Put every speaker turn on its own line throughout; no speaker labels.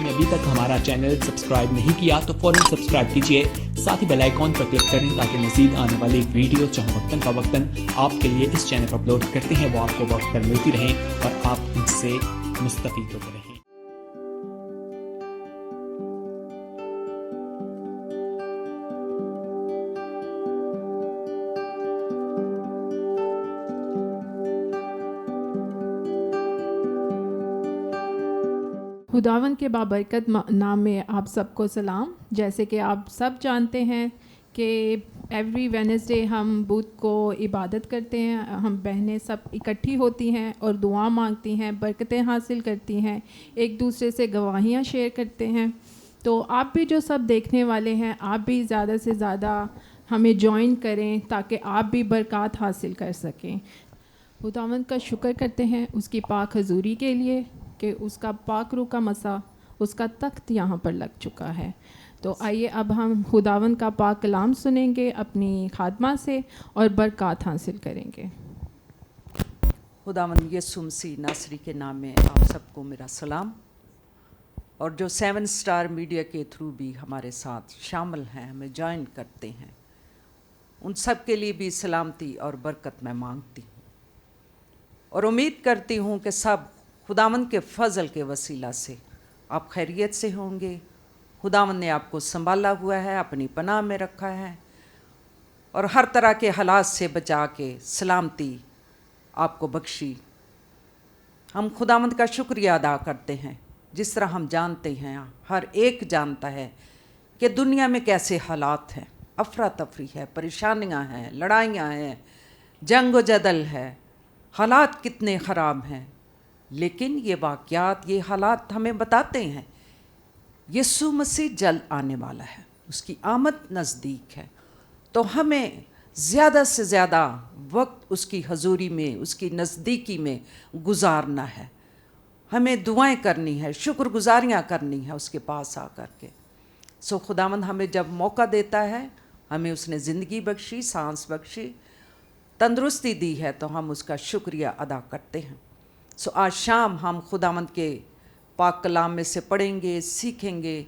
आपने अभी तक हमारा चैनल सब्सक्राइब नहीं किया तो फौरन सब्सक्राइब कीजिए, साथ ही बेल आइकॉन पर क्लिक करें ताकि मज़ीद आने वाली वीडियो चाहे वक्तन फवक्तन आपके लिए इस चैनल पर अपलोड करते हैं वो आपको वक्त पर मिलती रहें और आप इनसे मुस्तफ़ीद होते रहें।
खुदावन के बाबरकत नाम में आप सबको सलाम। जैसे कि आप सब जानते हैं कि एवरी वेडनेसडे हम बुध को इबादत करते हैं, हम बहनें सब इकट्ठी होती हैं और दुआ मांगती हैं, बरकतें हासिल करती हैं, एक दूसरे से गवाहियाँ शेयर करते हैं। तो आप भी जो सब देखने वाले हैं, आप भी ज़्यादा से ज़्यादा हमें ज्वाइन करें ताकि आप भी बरकत हासिल कर सकें। खुदावंद का शुक्र करते हैं उसकी पाक हजूरी के लिए कि उसका पाक रूह का मसा, उसका तख्त यहाँ पर लग चुका है। तो आइए अब हम खुदावंद का पाक कलाम सुनेंगे अपनी खादमा से और बरकत हासिल करेंगे।
खुदावंद यीशु मसीह नासरी के नाम में आप सबको मेरा सलाम, और जो 7 स्टार मीडिया के थ्रू भी हमारे साथ शामिल हैं, हमें ज्वाइन करते हैं, उन सब के लिए भी सलामती और बरकत मैं मांगती हूँ और उम्मीद करती हूँ कि सब खुदावंद के फजल के वसीला से आप खैरियत से होंगे। खुदावंद ने आपको संभाला हुआ है, अपनी पनाह में रखा है और हर तरह के हालात से बचा के सलामती आपको बख्शी। हम खुदावंद का शुक्रिया अदा करते हैं। जिस तरह हम जानते हैं, हर एक जानता है कि दुनिया में कैसे हालात हैं, अफरा तफरी है, परेशानियां हैं, लड़ाइयां हैं, जंग व जदल है, हालात कितने ख़राब हैं। लेकिन ये वाक़यात, ये हालात हमें बताते हैं यीशु मसीह जल्द आने वाला है, उसकी आमद नज़दीक है। तो हमें ज़्यादा से ज़्यादा वक्त उसकी हजूरी में, उसकी नज़दीकी में गुजारना है। हमें दुआएं करनी है, शुक्रगुजारियाँ करनी है उसके पास आकर के। सो खुदावंद हमें जब मौका देता है, हमें उसने ज़िंदगी बख्शी, सांस बख्शी, तंदुरुस्ती दी है, तो हम उसका शुक्रिया अदा करते हैं। सो आज शाम हम खुदावंद के पाक कलाम में से पढ़ेंगे, सीखेंगे,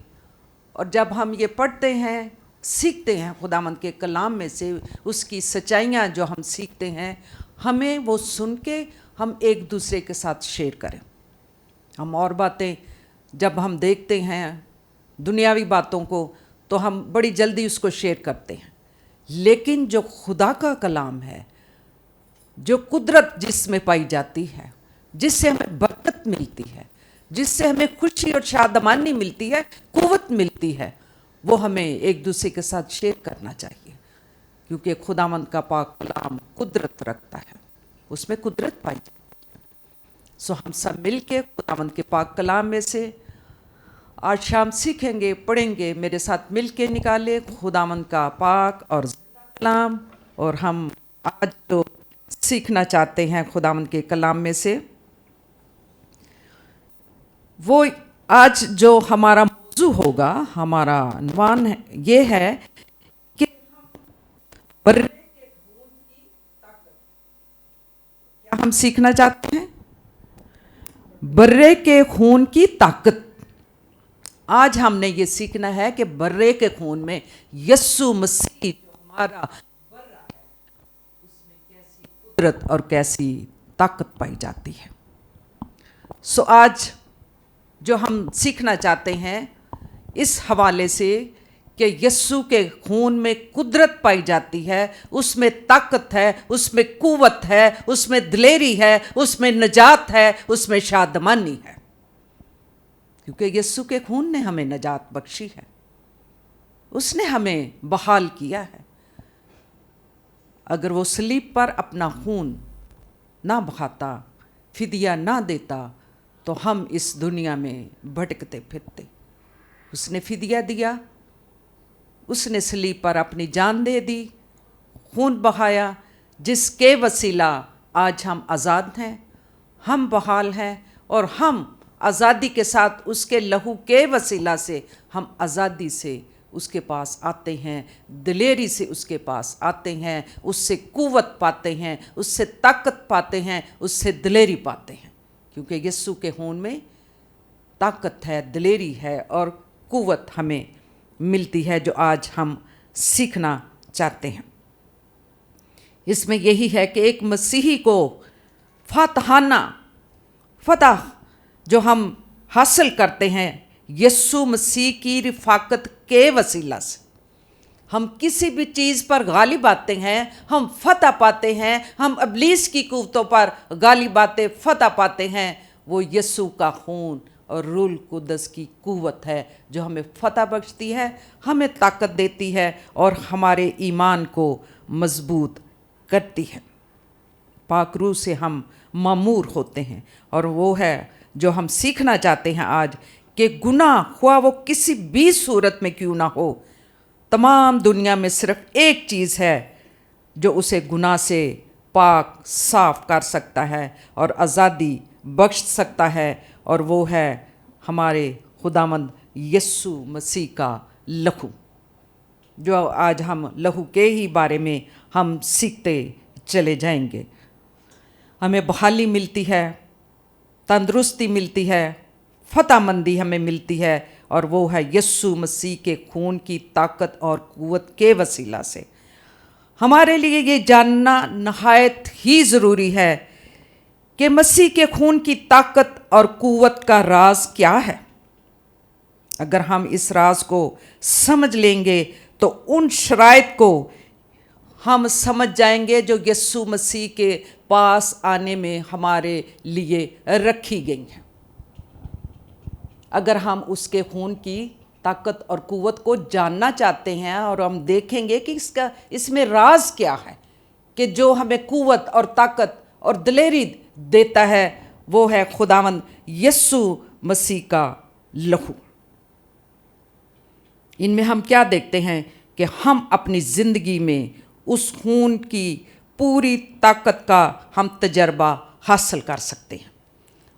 और जब हम ये पढ़ते हैं, सीखते हैं खुदावंद के कलाम में से उसकी सच्चाइयाँ जो हम सीखते हैं, हमें वो सुन के हम एक दूसरे के साथ शेयर करें। हम और बातें जब हम देखते हैं दुनियावी बातों को, तो हम बड़ी जल्दी उसको शेयर करते हैं, लेकिन जो खुदा का कलाम है, जो कुदरत जिसमें पाई जाती है, जिससे हमें बरकत मिलती है, जिससे हमें खुशी और शादमानी मिलती है, कुव्वत मिलती है, वो हमें एक दूसरे के साथ शेयर करना चाहिए, क्योंकि खुदावंद का पाक कलाम कुदरत रखता है, उसमें कुदरत पाई जाती है। सो हम सब मिल के खुदावंद के पाक कलाम में से आज शाम सीखेंगे, पढ़ेंगे। मेरे साथ मिल के निकाले खुदावंद का पाक और कलाम। और हम आज तो सीखना चाहते हैं खुदावंद के कलाम में से, वो आज जो हमारा मौजू होगा, हमारा अनवान है, ये है कि बर्रे के खून की ताकत। क्या हम सीखना चाहते हैं? बर्रे के खून की ताकत। आज हमने ये सीखना है कि बर्रे के खून में यीशु मसीह जो हमारा बर्रा है, उसमें कैसी कुदरत और कैसी ताकत पाई जाती है। सो आज जो हम सीखना चाहते हैं इस हवाले से कि यीशु के खून में कुदरत पाई जाती है, उसमें ताकत है, उसमें कुव्वत है, उसमें दिलेरी है, उसमें नजात है, उसमें शादमानी है, क्योंकि यीशु के खून ने हमें नजात बख्शी है, उसने हमें बहाल किया है। अगर वो सलीब पर अपना खून ना बहाता, फिदिया ना देता, तो हम इस दुनिया में भटकते फिरते। उसने फिदिया दिया, उसने सलीब पर अपनी जान दे दी, खून बहाया, जिसके वसीला आज हम आज़ाद हैं, हम बहाल हैं, और हम आज़ादी के साथ उसके लहू के वसीला से हम आज़ादी से उसके पास आते हैं, दिलेरी से उसके पास आते हैं, उससे कुव्वत पाते हैं, उससे ताकत पाते हैं, उससे दिलेरी पाते हैं, क्योंकि यीशु के खून में ताकत है, दिलेरी है और कुव्वत हमें मिलती है जो आज हम सीखना चाहते हैं। इसमें यही है कि एक मसीही को फातहाना फतह जो हम हासिल करते हैं यीशु मसीह की रिफाकत के वसीला से, हम किसी भी चीज़ पर गालिब आते हैं, हम फतह पाते हैं, हम इब्लीस की कुव्वतों पर गालिब आते फतह पाते हैं, वो यीशु का खून और रूह कुद्दस की कुव्वत है जो हमें फतह बख्शती है, हमें ताकत देती है और हमारे ईमान को मजबूत करती है। पाक रूह से हम मामूर होते हैं और वो है जो हम सीखना चाहते हैं आज कि गुनाह हुआ वो किसी भी सूरत में क्यों ना हो, तमाम दुनिया में सिर्फ एक चीज़ है जो उसे गुनाह से पाक साफ कर सकता है और आज़ादी बख्श सकता है, और वो है हमारे खुदावंद यीशु मसीह का लहू, जो आज हम लहू के ही बारे में हम सीखते चले जाएंगे। हमें बहाली मिलती है, तंदुरुस्ती मिलती है, फतहमंदी हमें मिलती है, और वो है यीशु मसीह के खून की ताकत और कुव्वत के वसीला से। हमारे लिए ये जानना नहायत ही ज़रूरी है कि मसीह के खून की ताकत और कुव्वत का राज क्या है। अगर हम इस राज को समझ लेंगे तो उन शराइत को हम समझ जाएंगे जो यीशु मसीह के पास आने में हमारे लिए रखी गई हैं। अगर हम उसके खून की ताकत और कुव्वत को जानना चाहते हैं और हम देखेंगे कि इसमें राज क्या है कि जो हमें कुव्वत और ताकत और दिलेरी देता है, वो है खुदावंद यीशु मसीह का लहू। इनमें हम क्या देखते हैं कि हम अपनी ज़िंदगी में उस खून की पूरी ताकत का हम तजर्बा हासिल कर सकते हैं,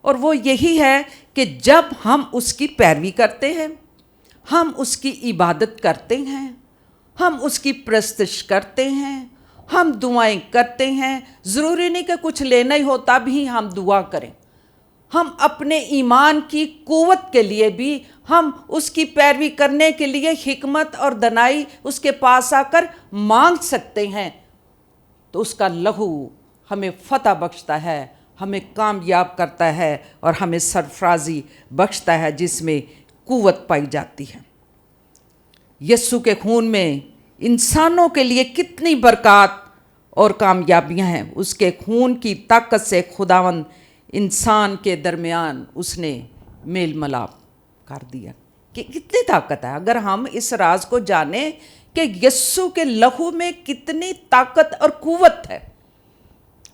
और वो यही है कि जब हम उसकी पैरवी करते हैं, हम उसकी इबादत करते हैं, हम उसकी प्रस्तश करते हैं, हम दुआएं करते हैं। ज़रूरी नहीं कि कुछ लेना ही हो तब ही हम दुआ करें, हम अपने ईमान की कुव्वत के लिए भी हम उसकी पैरवी करने के लिए हिकमत और दनाई उसके पास आकर मांग सकते हैं। तो उसका लहू हमें फतह बख्शता है, हमें कामयाब करता है और हमें सरफराजी बख्शता है जिसमें कुव्वत पाई जाती है। यीशु के खून में इंसानों के लिए कितनी बरकत और कामयाबियां हैं। उसके खून की ताकत से खुदावंद इंसान के दरमियान उसने मेल मिलाप कर दिया। कि कितनी ताकत है अगर हम इस राज को जाने कि यीशु के लहू में कितनी ताकत और कुव्वत है,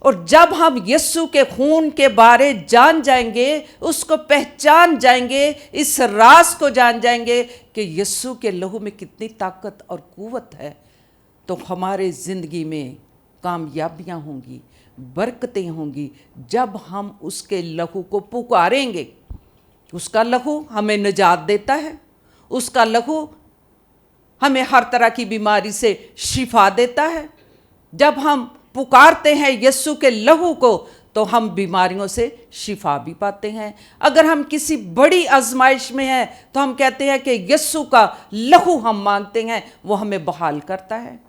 और जब हम यीशु के खून के बारे जान जाएंगे, उसको पहचान जाएंगे, इस राज को जान जाएंगे कि यीशु के लहू में कितनी ताकत और कुव्वत है, तो हमारे ज़िंदगी में कामयाबियां होंगी, बरकतें होंगी। जब हम उसके लहू को पुकारेंगे, उसका लहू हमें निजात देता है, उसका लहू हमें हर तरह की बीमारी से शिफा देता है। जब हम पुकारते हैं यीशु के लहू को तो हम बीमारियों से शिफा भी पाते हैं। अगर हम किसी बड़ी आजमाइश में हैं तो हम कहते हैं कि यीशु का लहू हम मांगते हैं, वो हमें बहाल करता है।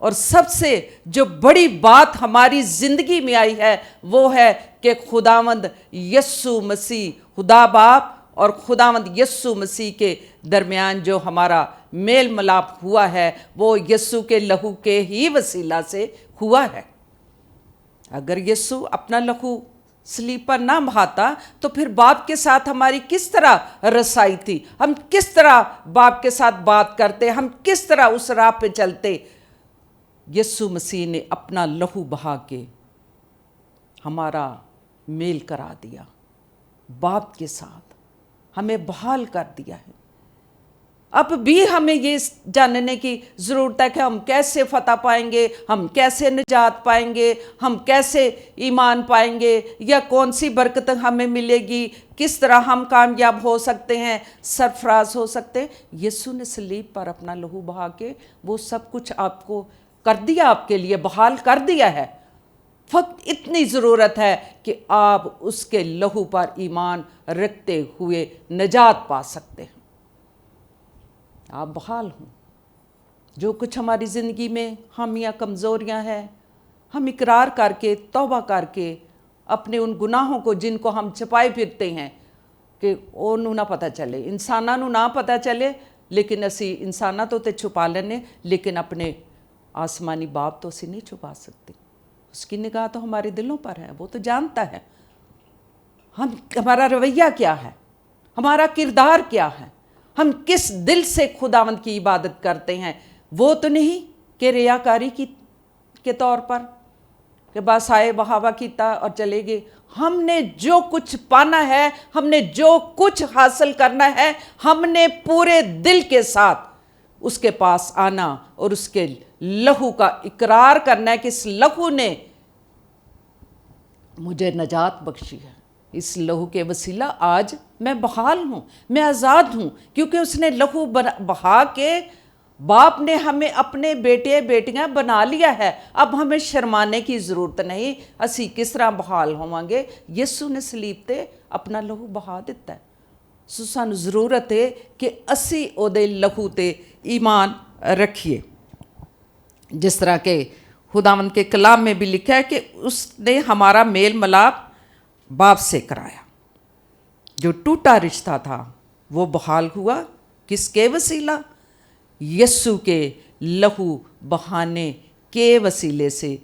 और सबसे जो बड़ी बात हमारी ज़िंदगी में आई है वो है कि खुदावंद यीशु मसीह, खुदा बाप और खुदावंद यीशु मसीह के दरमियान जो हमारा मेल मिलाप हुआ है वो यीशु के लहू के ही वसीला से हुआ है। अगर यीशु अपना लहू सलीब पर ना बहाता तो फिर बाप के साथ हमारी किस तरह रसाई थी, हम किस तरह बाप के साथ बात करते, हम किस तरह उस राह पे चलते। यीशु मसीह ने अपना लहू बहा के हमारा मेल करा दिया, बाप के साथ हमें बहाल कर दिया है। अब भी हमें ये जानने की ज़रूरत है कि हम कैसे फतह पाएंगे, हम कैसे निजात पाएंगे, हम कैसे ईमान पाएंगे, या कौन सी बरकत हमें मिलेगी, किस तरह हम कामयाब हो सकते हैं, सरफराज हो सकते हैं। यीशु ने सलीब पर अपना लहू बहा के वो सब कुछ आपको कर दिया, आपके लिए बहाल कर दिया है। فقط اتنی ضرورت ہے کہ آپ اس کے لہو پر ایمان رکھتے ہوئے نجات پا سکتے ہیں۔ آپ بحال ہوں۔ جو کچھ ہماری زندگی میں خامیاں کمزوریاں ہیں، ہم اقرار کر کے توبہ کر کے اپنے ان گناہوں کو جن کو ہم چھپائے پھرتے ہیں کہ انہوں نہ پتہ چلے، انساناں نوں نہ پتہ چلے، لیکن اسی انساناں تو تے چھپا لینے، لیکن اپنے آسمانی باپ تو اسی نہیں چھپا سکتے۔ اس کی نگاہ تو ہمارے دلوں پر ہے، وہ تو جانتا ہے ہمارا رویہ کیا ہے، ہمارا کردار کیا ہے، ہم کس دل سے خداوند کی عبادت کرتے ہیں۔ وہ تو نہیں کہ ریاکاری کے طور پر کہ بس آئے بہاوا کیتا اور چلے گئے۔ ہم نے جو کچھ پانا ہے، ہم نے جو کچھ حاصل کرنا ہے، ہم نے پورے دل کے ساتھ اس کے پاس آنا اور اس کے لہو کا اقرار کرنا ہے کہ اس لہو نے مجھے نجات بخشی ہے، اس لہو کے وسیلہ آج میں بحال ہوں، میں آزاد ہوں، کیونکہ اس نے لہو بہا کے باپ نے ہمیں اپنے بیٹے بیٹیاں بنا لیا ہے۔ اب ہمیں شرمانے کی ضرورت نہیں۔ اسی کس طرح بحال ہوواں گے؟ یسو نے صلیب تے اپنا لہو بہا دیتا ہے۔ سو سانو ضرورت ہے کہ اسی او دے لہو تے ایمان رکھیے، جس طرح کہ خداوند کے کلام میں بھی لکھا ہے کہ اس نے ہمارا میل ملاپ باپ سے کرایا۔ جو ٹوٹا رشتہ تھا وہ بحال ہوا، کس کے وسیلہ؟ یسو کے لہو بہانے کے وسیلے سے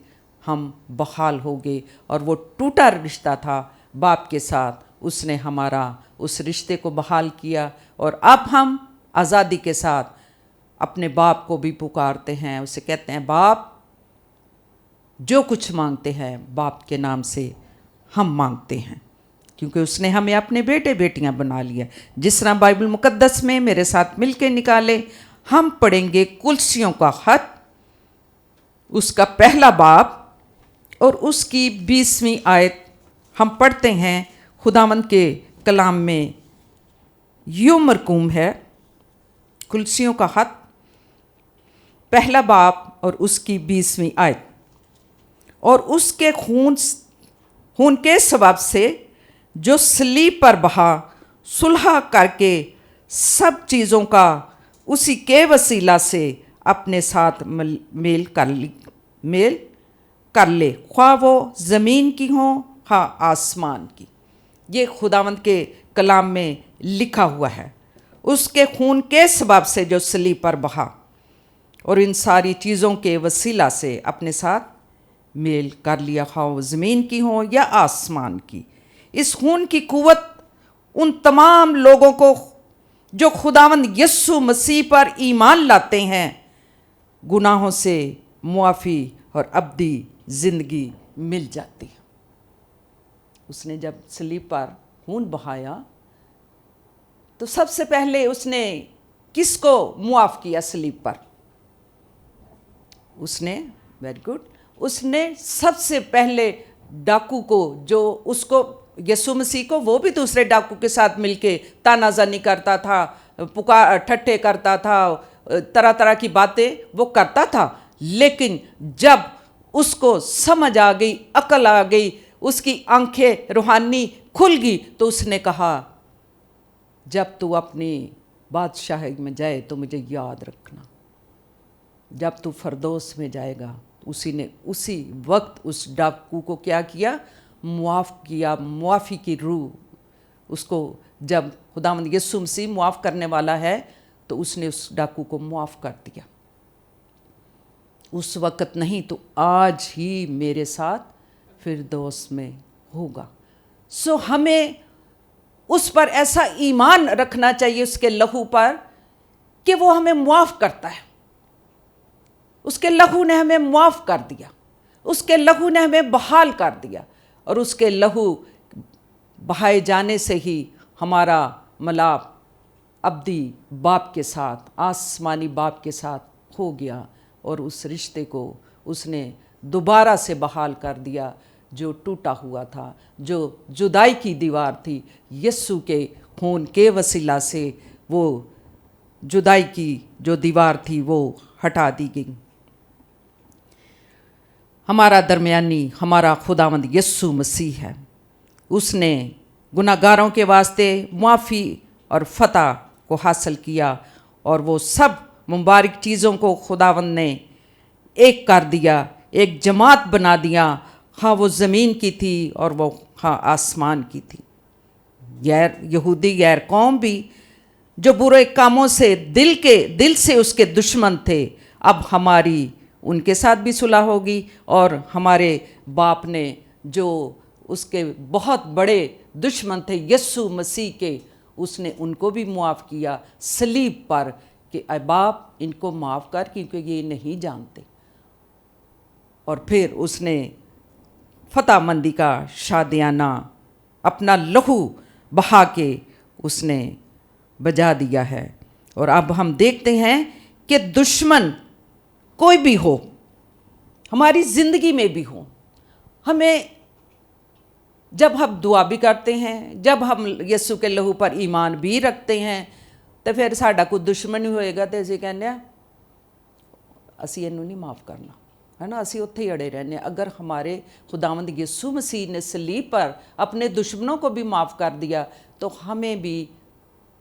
ہم بحال ہو گئے، اور وہ ٹوٹا رشتہ تھا باپ کے ساتھ، اس نے ہمارا اس رشتے کو بحال کیا، اور اب ہم آزادی کے ساتھ اپنے باپ کو بھی پکارتے ہیں، اسے کہتے ہیں باپ۔ جو کچھ مانگتے ہیں باپ کے نام سے ہم مانگتے ہیں، کیونکہ اس نے ہمیں اپنے بیٹے بیٹیاں بنا لیا۔ جس طرح بائبل مقدس میں میرے ساتھ مل کے نکالے، ہم پڑھیں گے کلسیوں کا خط، اس کا پہلا باب اور اس کی 20ویں آیت ہم پڑھتے ہیں۔ خداوند کے کلام میں یوں مرقوم ہے، کلسیوں کا خط پہلا باب اور اس کی 20ویں آیت۔ اور اس کے خون کے سبب سے جو صلیب پر بہا، صلح کر کے سب چیزوں کا اسی کے وسیلہ سے اپنے ساتھ میل کر لے، خواہ وہ زمین کی ہوں خواہ آسمان کی۔ یہ خداوند کے کلام میں لکھا ہوا ہے۔ اس کے خون کے سبب سے جو صلیب پر بہا اور ان ساری چیزوں کے وسیلہ سے اپنے ساتھ میل کر لیا، خواہ وہ زمین کی ہوں یا آسمان کی۔ اس خون کی قوت ان تمام لوگوں کو جو خداوند یسوع مسیح پر ایمان لاتے ہیں گناہوں سے معافی اور ابدی زندگی مل جاتی ہے۔ اس نے جب صلیب پر خون بہایا تو سب سے پہلے اس نے کس کو معاف کیا صلیب پر؟ اس نے اس نے سب سے پہلے ڈاکو کو، جو اس کو یسوع مسیح کو، وہ بھی دوسرے ڈاکو کے ساتھ مل کے تانا زنی کرتا تھا، ٹھٹھے کرتا تھا، طرح طرح کی باتیں وہ کرتا تھا، لیکن جب اس کو سمجھ آ گئی، عقل آ گئی، اس کی آنکھیں روحانی کھل گئی، تو اس نے کہا جب تو اپنی بادشاہی میں جائے تو مجھے یاد رکھنا۔ جب تو فردوس میں جائے گا، اسی وقت اس ڈاکو کو کیا کیا؟ معاف کیا۔ معافی کی روح اس کو، جب خداوند یسوع مسیح معاف کرنے والا ہے تو اس نے اس ڈاکو کو معاف کر دیا۔ اس وقت نہیں تو آج ہی میرے ساتھ فردوس میں ہوگا۔ سو ہمیں اس پر ایسا ایمان رکھنا چاہیے، اس کے لہو پر، کہ وہ ہمیں معاف کرتا ہے۔ اس کے لہو نے ہمیں معاف کر دیا، اس کے لہو نے ہمیں بحال کر دیا، اور اس کے لہو بہائے جانے سے ہی ہمارا ملاپ ابدی باپ کے ساتھ، آسمانی باپ کے ساتھ ہو گیا، اور اس رشتے کو اس نے دوبارہ سے بحال کر دیا جو ٹوٹا ہوا تھا، جو جدائی کی دیوار تھی۔ یسوع کے خون کے وسیلہ سے وہ جدائی کی جو دیوار تھی وہ ہٹا دی گئی۔ हमारा दरमियानी हमारा खुदावंद यस्सु मसीह है। उसने गुनाहगारों के वास्ते मुआफ़ी और फ़तह को हासिल किया और वो सब मुबारक चीज़ों को खुदावंद ने एक कर दिया, एक जमात बना दिया। हाँ वो ज़मीन की थी और वो हाँ आसमान की थी। गैर यहूदी गैर कौम भी जो बुरे कामों से दिल से उसके दुश्मन थे, अब हमारी उनके साथ भी सुलह होगी। और हमारे बाप ने जो उसके बहुत बड़े दुश्मन थे यस्सु मसीह के, उसने उनको भी मुआफ़ किया सलीब पर कि ऐ बाप इनको माफ़ कर क्योंकि ये नहीं जानते। और फिर उसने फतहमंदी का शादियाना अपना लहू बहा के उसने बजा दिया है। और अब हम देखते हैं कि दुश्मन कोई भी हो, हमारी ज़िंदगी में भी हो, हमें जब हम दुआ भी करते हैं, जब हम यस्सु के लहू पर ईमान भी रखते हैं, तो फिर साडा कोई दुश्मन ही होएगा तो असीं कहने असीं इहनूं नहीं माफ़ करना, है ना, असीं उत्थे ही अड़े रहने। अगर हमारे खुदावंद यस्सु मसीह ने सलीब पर अपने दुश्मनों को भी माफ़ कर दिया, तो हमें भी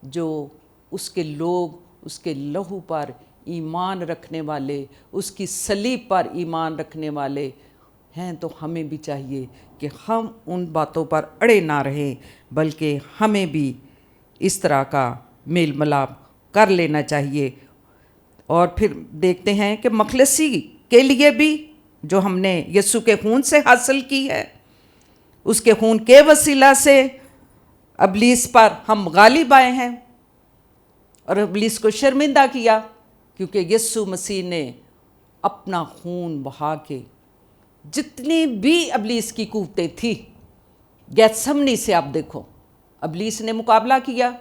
जो उसके लोग, उसके लहू पर ईमान रखने वाले, उसकी सलीब पर ईमान रखने वाले हैं, तो हमें भी चाहिए कि हम उन बातों पर अड़े ना रहें, बल्कि हमें भी इस तरह का मेल मिलाप कर लेना चाहिए। और फिर देखते हैं कि मखलसी के लिए भी जो हमने यस्सु के खून से हासिल की है, उसके खून के वसीला से अबलीस पर हम गालिब आए हैं और अबलीस को शर्मिंदा किया, क्योंकि यस्सु मसीह ने अपना खून बहा के जितनी भी अबलीस की कुव्वतें थी, गेत्समनी से आप देखो अबलीस ने मुकाबला किया।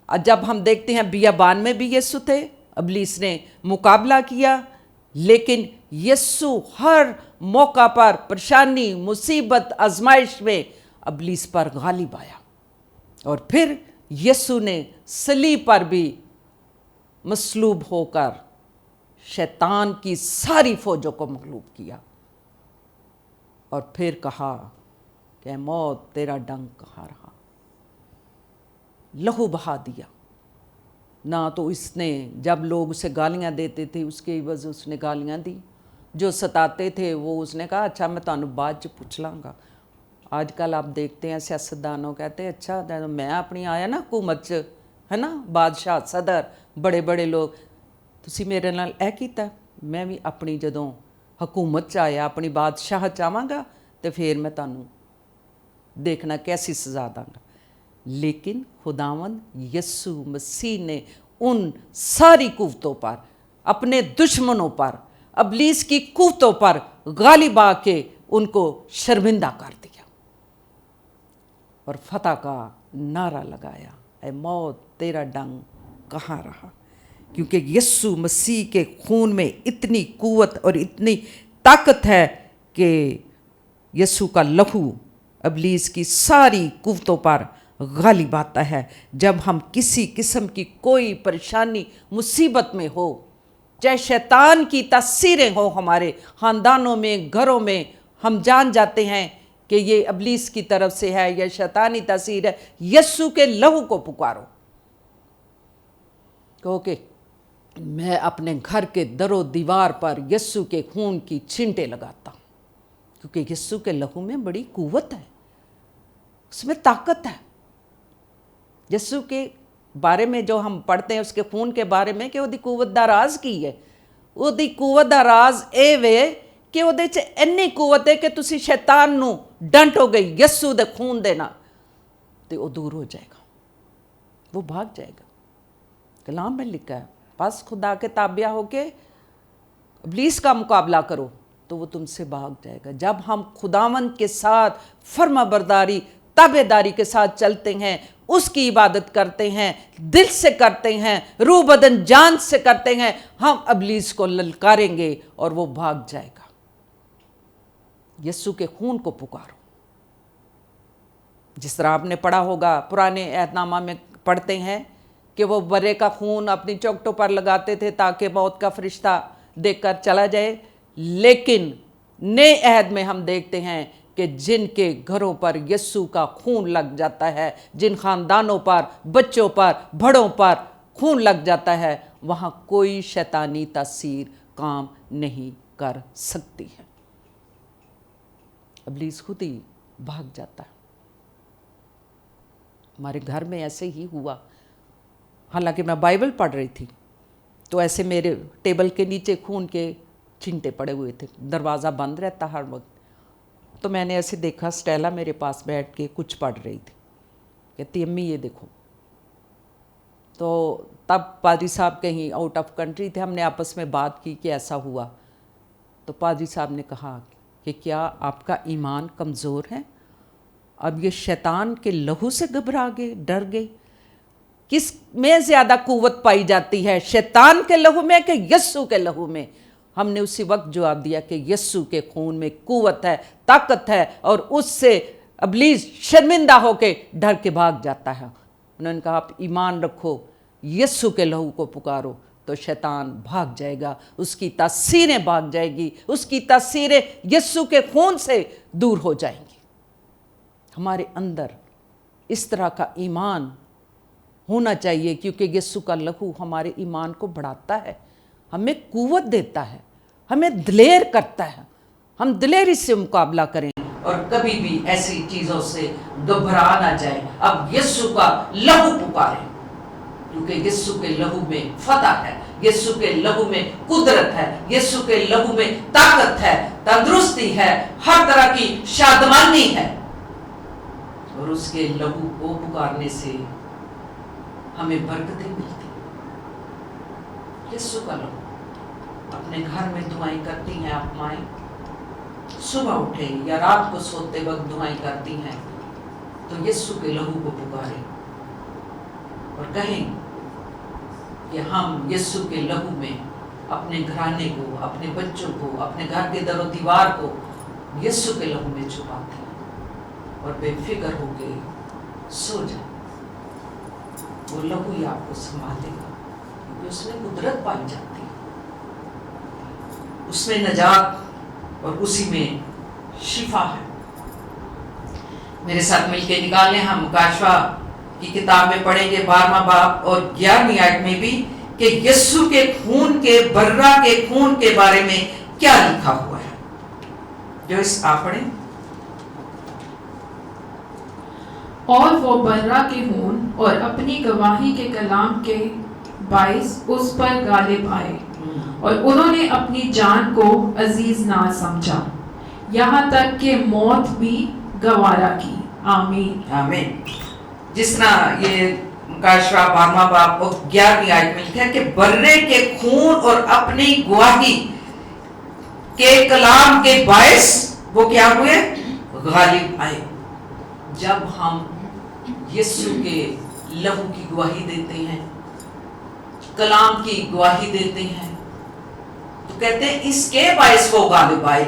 जब हम देखते हैं बियाबान में भी यस्सु थे, अबलीस ने मुकाबला किया, लेकिन यस्सु हर मौका पर परेशानी, मुसीबत, आजमाइश में अबलीस पर गालिब आया। और फिर यस्सु ने सलीब पर भी मसलूब होकर शैतान की सारी फौजों को मगलूब किया और फिर कहा कि मौत तेरा डंक कहाँ रहा। लहू बहा दिया ना, तो इसने जब लोग उसे गालियाँ देते थे उसके वजह उसने गालियाँ दी, जो सताते थे वो उसने कहा अच्छा मैं तुहानू बाद च पुछ लाँगा। आजकल आप देखते हैं सियासतदानों कहते हैं अच्छा तो मैं अपनी आया ना हुकूमत च, है ना, बादशाह सदर बड़े बड़े लोग, तुसी मेरे नाल ऐ कीता, मैं भी अपनी जदों हुकूमत च आया, अपनी बादशाह चाहांगा तो फिर मैं तुहानू देखना कैसी सज़ा दांगा। लेकिन खुदावंद यस्सु मसीह ने उन सारी कुव्वतों पर, अपने दुश्मनों पर, अबलीस की कुव्वतों पर गालिब आके उनको शर्मिंदा कर दिया और फतह का नारा लगाया, ऐ मौत तेरा डंग कहाँ रहा। क्योंकि यस्सु मसीह के खून में इतनी कुव्वत और इतनी ताकत है कि यस्सु का लहू अबलीस की सारी कुव्वतों पर गालिब आता है। जब हम किसी किस्म की कोई परेशानी मुसीबत में हो, चाहे शैतान की तासीरें हो हमारे ख़ानदानों में, घरों में, हम जान जाते हैं कि ये अबलीस की तरफ से है या शैतानी तासीर है, यस्सु के लहू को पुकारो, कहो कि मैं अपने घर के दरो दीवार पर यस्सु के खून की छींटे लगाता, क्योंकि यस्सु के लहू में बड़ी कुव्वत है, उसमें ताकत है। यस्सु के बारे में जो हम पढ़ते हैं उसके खून के बारे में कि ਉਹਦੀ कुव्वत ਦਾ ਰਾਜ਼ ਕੀ ਹੈ, ਉਹਦੀ कुव्वत ਦਾ ਰਾਜ਼ ਇਹ ਵੇ ਕਿ ਉਹਦੇ 'ਚ ਇੰਨੀ ਕੁव्वत ਹੈ ਕਿ ਤੁਸੀਂ शैतान ਨੂੰ ਡੰਟੋਗੇ यस्सु ਦੇ खून ਦੇ ਨਾਲ ਤੇ ਉਹ दूर हो जाएगा, वो भाग जाएगा। कलाम में लिखा है बस खुदा के ताबिया होके इब्लीस का मुकाबला करो तो वो तुमसे भाग जाएगा। जब हम खुदावंद के साथ फर्माबरदारी, ताबेदारी के साथ चलते हैं, उसकी इबादत करते हैं, दिल से करते हैं, रूह बदन जान से करते हैं, हम इब्लीस को ललकारेंगे और वो भाग जाएगा। यस्सु के खून को पुकारो। जिस तरह आपने पढ़ा होगा, पुराने अहदनामा में पढ़ते हैं कि वो बर्रे का खून अपनी चौखटों पर लगाते थे ताकि मौत का फरिश्ता देखकर चला जाए, لیکن نئے عہد میں ہم دیکھتے ہیں کہ جن کے گھروں پر یسوع کا خون لگ جاتا ہے، جن خاندانوں پر، بچوں پر، بڑوں پر خون لگ جاتا ہے، وہاں کوئی شیطانی تاثیر کام نہیں کر سکتی ہے، ابلیس خود ہی بھاگ جاتا ہے۔ ہمارے گھر میں ایسے ہی ہوا، حالانکہ میں بائبل پڑھ رہی تھی تو ایسے میرے ٹیبل کے نیچے خون کے چھینٹے پڑے ہوئے تھے، دروازہ بند رہتا ہر وقت، تو میں نے ایسے دیکھا سٹیلا میرے پاس بیٹھ کے کچھ پڑھ رہی تھی، کہتی امی یہ دیکھو۔ تو تب پادری صاحب کہیں آؤٹ آف کنٹری تھے، ہم نے آپس میں بات کی کہ ایسا ہوا، تو پادری صاحب نے کہا کہ کیا آپ کا ایمان کمزور ہے؟ اب یہ شیطان کے لہو سے گھبرا گئے، ڈر گئے؟ کس میں زیادہ قوت پائی جاتی ہے، شیطان کے لہو میں کہ یسوع کے لہو میں؟ ہم نے اسی وقت جواب دیا کہ یسوع کے خون میں قوت ہے، طاقت ہے، اور اس سے ابلیس شرمندہ ہو کے ڈر کے بھاگ جاتا ہے۔ انہوں نے کہا آپ ایمان رکھو، یسوع کے لہو کو پکارو تو شیطان بھاگ جائے گا، اس کی تاثیریں بھاگ جائے گی، اس کی تاثیریں یسوع کے خون سے دور ہو جائیں گی۔ ہمارے اندر اس طرح کا ایمان ہونا چاہیے، کیونکہ یسوع کا لہو ہمارے ایمان کو بڑھاتا ہے، ہمیں قوت دیتا ہے، ہمیں دلیر کرتا ہے، ہم دلیری سے مقابلہ کریں اور کبھی بھی ایسی چیزوں سے گھبرا نہ جائیں۔ اب یسوع کا لہو پکاریں، کیونکہ یسوع کے لہو میں فتح ہے، یسوع کے لہو میں قدرت ہے، یسوع کے لہو میں طاقت ہے، تندرستی ہے، ہر طرح کی شادمانی ہے، اور اس کے لہو کو پکارنے سے ہمیں برکتیں ملتی۔ یسوع کا لہو، اپنے گھر میں دعائیں کرتی ہیں آپ مائیں، صبح اٹھیں یا رات کو سوتے وقت دعائیں کرتی ہیں تو یسوع کے لہو کو پکاریں اور کہیں کہ ہم یسوع کے لہو میں اپنے گھرانے کو، اپنے بچوں کو، اپنے گھر کے در و دیوار کو یسوع کے لہو میں چھپاتے ہیں اور بے فکر ہو کے سو جائیں۔ وہ لہو ہی آپ کو سنبھالے گا، کیونکہ اس میں قدرت پائی جاتی ہے، اس میں نجات اور اسی میں شفا ہے۔ میرے ساتھ مل کے نکالیں، ہم مکاشفہ کی کتاب میں پڑھیں گے 12واں باب اور 11ویں آیت میں بھی کہ یسوع کے خون کے، برہ کے خون کے بارے میں کیا لکھا ہوا ہے۔ جو اس آپ پڑھیں۔
اور وہ برہ کے خون اور اپنی گواہی کے کلام کے باعث اس پر غالب آئے، اور انہوں نے اپنی جان کو عزیز نہ سمجھا، یہاں تک کہ موت بھی گوارا کی۔ آمین
آمین۔ جس طرح یہ مکاشفہ 12واں باب اور 11ویں آیت میں لکھا ہے کہ برے کے خون اور اپنی گواہی کے کلام کے باعث وہ کیا ہوئے؟ غالب آئے۔ جب ہم یسوع کے لہو کی گواہی دیتے ہیں، کلام کی گواہی دیتے ہیں، تو کہتے ہیں اس کے باعث وہ غالب آئے۔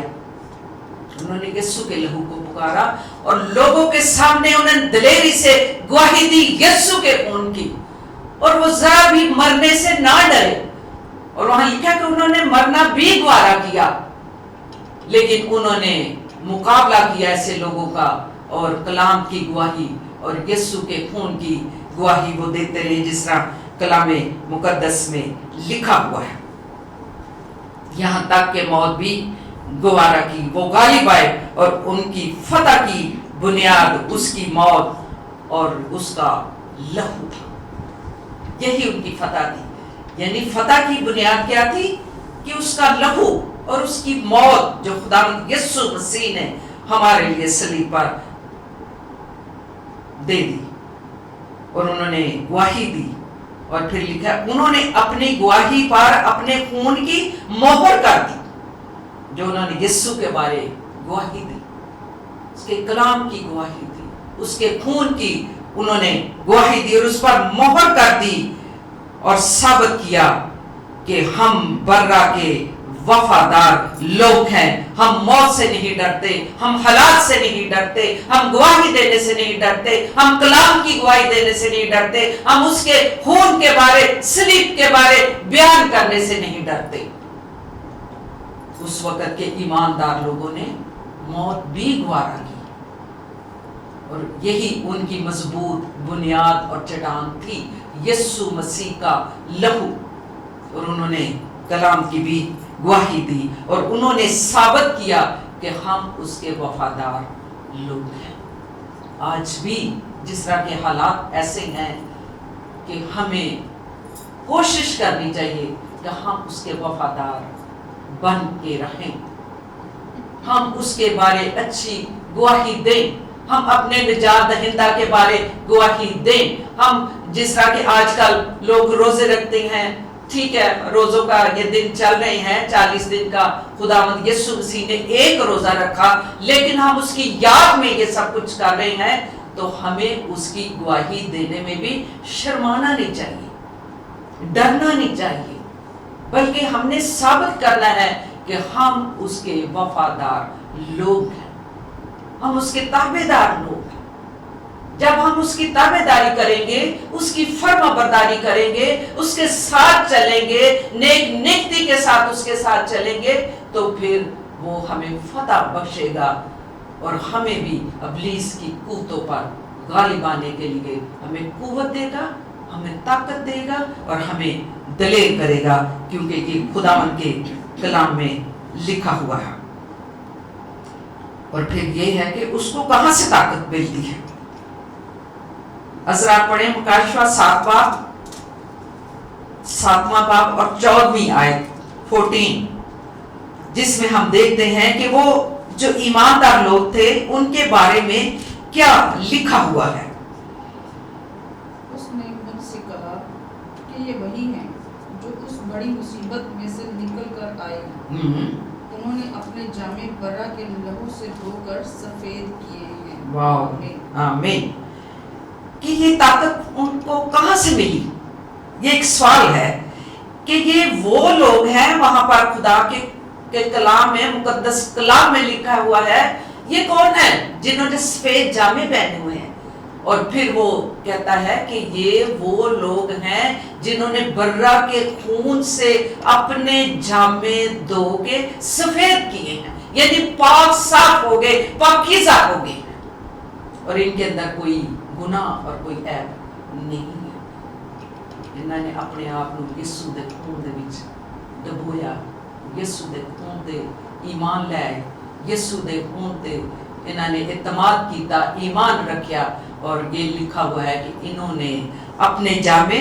انہوں نے یسوع کے لہو کو پکارا اور لوگوں کے سامنے انہوں نے دلیری سے گواہی دی یسوع کے خون کی، اور وہ ذرا بھی مرنے سے نہ ڈرے، اور وہاں لکھا کہ انہوں نے مرنا بھی گوارا کیا، لیکن انہوں نے مقابلہ کیا ایسے لوگوں کا اور کلام کی گواہی اور یسوع کے خون کی گواہی وہ دیتے رہے، جس طرح کلام مقدس میں لکھا ہوا ہے۔ یہاں تک کہ موت بھی گوارا کی، وہ غالب آئے، اور ان کی فتح کی بنیاد اس کی موت اور اس کا لہو تھا۔ یہی ان کی فتح تھی، یعنی فتح کی بنیاد کیا تھی؟ کہ اس کا لہو اور اس کی موت جو خداوند یسوع مسیح نے ہمارے لیے صلیب پر دے دی، اور انہوں نے گواہی دی، اور پھر لکھا انہوں نے اپنی گواہی پر اپنے خون کی مہر کر دی۔ جو انہوں نے یسوع کے بارے گواہی دی، اس کے کلام کی گواہی دی، اس کے خون کی انہوں نے گواہی دی اور اس پر مہر کر دی، اور ثابت کیا کہ ہم برہ کے وفادار لوگ ہیں، ہم موت سے نہیں ڈرتے، ہم حالات سے نہیں ڈرتے، ہم گواہی دینے سے نہیں ڈرتے، ہم کلام کی گواہی دینے سے نہیں ڈرتے، ہم اس کے خون کے بارے، صلیب کے بارے بیان کرنے سے نہیں ڈرتے۔ اس وقت کے ایماندار لوگوں نے موت بھی گوارا کی، اور یہی ان کی مضبوط بنیاد اور چٹان تھی، یسوع مسیح کا لہو، اور انہوں نے کلام کی بھی گواہی دی، اور انہوں نے ثابت کیا کہ ہم اس کے وفادار لوگ ہیں۔ آج بھی جس طرح کے حالات ایسے ہیں کہ ہمیں کوشش کرنی چاہیے کہ ہم اس کے وفادار بن کے رہیں، ہم اس کے بارے اچھی گواہی دیں، ہم اپنے نجات دہندہ کے بارے گواہی دیں۔ ہم جس طرح کہ آج کل لوگ روزے رکھتے ہیں، ٹھیک ہے، روزوں کا یہ دن چل رہے ہیں، 40 دن کا خداوند یسوع مسیح نے ایک روزہ رکھا، لیکن ہم اس کی یاد میں یہ سب کچھ کر رہے ہیں، تو ہمیں اس کی گواہی دینے میں بھی شرمانا نہیں چاہیے، ڈرنا نہیں چاہیے، بلکہ ہم نے ثابت کرنا ہے کہ ہم اس کے وفادار لوگ ہیں، ہم اس کے تابعدار لوگ ہیں۔ جب ہم اس کی تابعداری کریں گے، اس کی فرما برداری کریں گے، اس کے ساتھ چلیں گے، نیک نیکتی کے ساتھ اس کے ساتھ چلیں گے، تو پھر وہ ہمیں فتح بخشے گا، اور ہمیں بھی ابلیس کی قوتوں پر غالب آنے کے لیے ہمیں قوت دے گا، ہمیں طاقت دے گا، اور ہمیں دلیر کرے گا، کیونکہ یہ خداوند کے کلام میں لکھا ہوا ہے۔ اور پھر یہ ہے کہ اس کو کہاں سے طاقت ملتی ہے؟ عزرا پڑھیں مکاشفہ 7واں باب اور 14ویں آیت 14، جس میں ہم دیکھتے ہیں کہ وہ جو ایماندار لوگ تھے ان کے بارے میں کیا لکھا ہوا ہے۔
اس نے مجھ سے کہا کہ یہ وہی ہیں جو اس بڑی مصیبت میں سے نکل کر آئے ہیں، انہوں نے اپنے جامے برا کے لہو سے دھو کر سفید کیے ہیں۔
واو، آمین۔ کہ یہ طاقت ان کو کہاں سے ملی؟ یہ ایک سوال ہے کہ یہ وہ لوگ ہیں، وہاں پر خدا کے کلام میں، مقدس کلام میں لکھا ہوا ہے، یہ کون ہے جنہوں نے سفید جامے پہنے ہوئے ہیں؟ اور پھر وہ کہتا ہے کہ یہ وہ لوگ ہیں جنہوں نے برا کے خون سے اپنے جامے دھو کے سفید کیے ہیں، یعنی پاک صاف ہو گئے، پاکیزہ ہو گئے، اور ان کے اندر کوئی گناہ اور کوئی عیب نہیں ہے۔ انہوں نے اپنے آپ کو یسوع دے خون دے وچ ڈبویا، یسوع دے خون دے ایمان لے آئے، یسوع دے خون تے انہوں نے اعتماد کیتا، ایمان رکھیا، اور یہ لکھا ہوا ہے کہ انہوں نے اپنے جامے